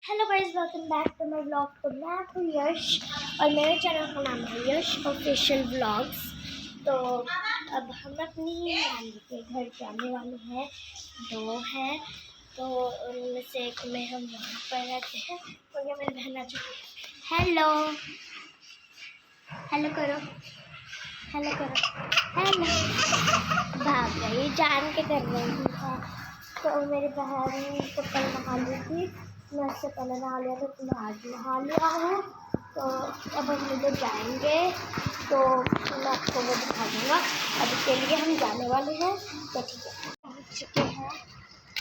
Hello guys, welcome back to my vlog. तो मैं हूँ यश और मेरे चैनल का नाम है यश ऑफिशियल व्लॉग्स। तो अब हम अपनी नानी के घर जाने वाले हैं। दो हैं, तो उनमें से एक में हम वहाँ पर रहते हैं और ये मेरी बहन आ चुकी है। हेलो हेलो करो, हेलो करो, हेलो। भाग गई, जान के कर रही है। तो मेरी बहन तो कल नहा ली थी, मैं उससे पहले नहा लिया था, तो मैं आज नहा लिया हूँ। तो अब हम उधर जाएंगे तो मैं आपको वो दिखा दूँगा। अभी के लिए हम जाने वाले हैं। तो ठीक है, पहुँच चुके हैं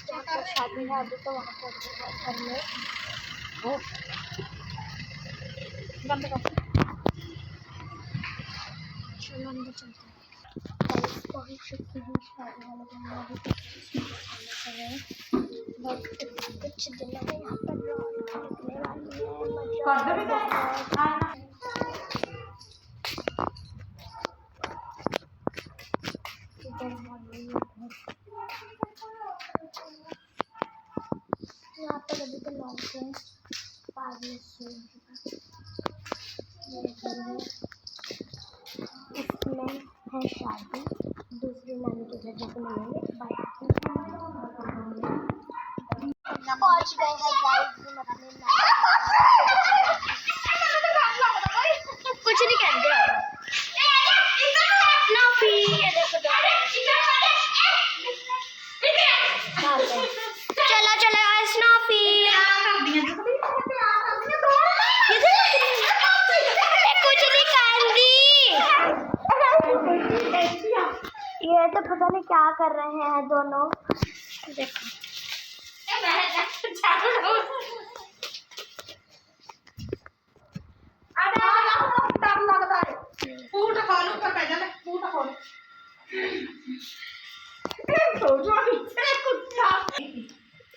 जहाँ पर शादी है। अभी तो वहाँ पर घर में वो बंद कर, चलो अंदर चलते हैं। पहुँच चुकी हूँ शादी वाले घर में। बट कुछ दिनों में यहाँ पर रौनक लगने वाली है। यहाँ पर अभी तो लोग हैं, इसमें है शादी। दूसरी नानी के घर जाकर मिलेंगे। बाय। पहुँच गए हैं गाइस हम अपने नानी के घर। कुछ नहीं कहते नॉफी, ये देखो चलो चलो स्नॉफी, कुछ नहीं कहती। ये तो पता नहीं क्या कर रहे हैं दोनों। देखो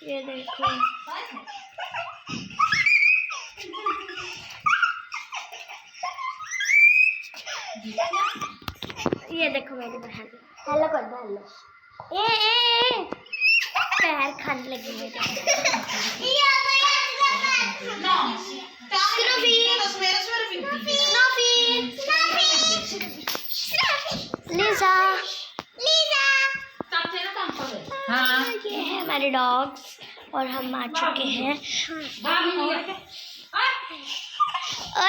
ये देखो, ये देखो मेरी बहन। हेलो कर दो, हेलो। ए पैर खाने लगी मेरे। लीजा, हाँ ये है हमारे डॉग्स और हम आ चुके हैं।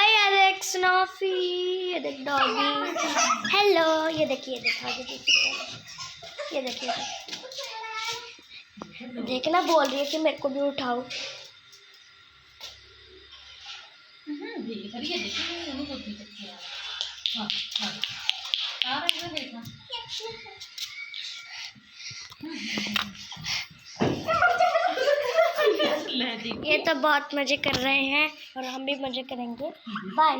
ये देख स्नॉफी, ये देख डॉगी। हेलो, ये देखिए, ये देखिए, देखना बोल रही है कि मेरे को भी उठाओ। ये तो बहुत मजे कर रहे हैं और हम भी मजे करेंगे। बाय।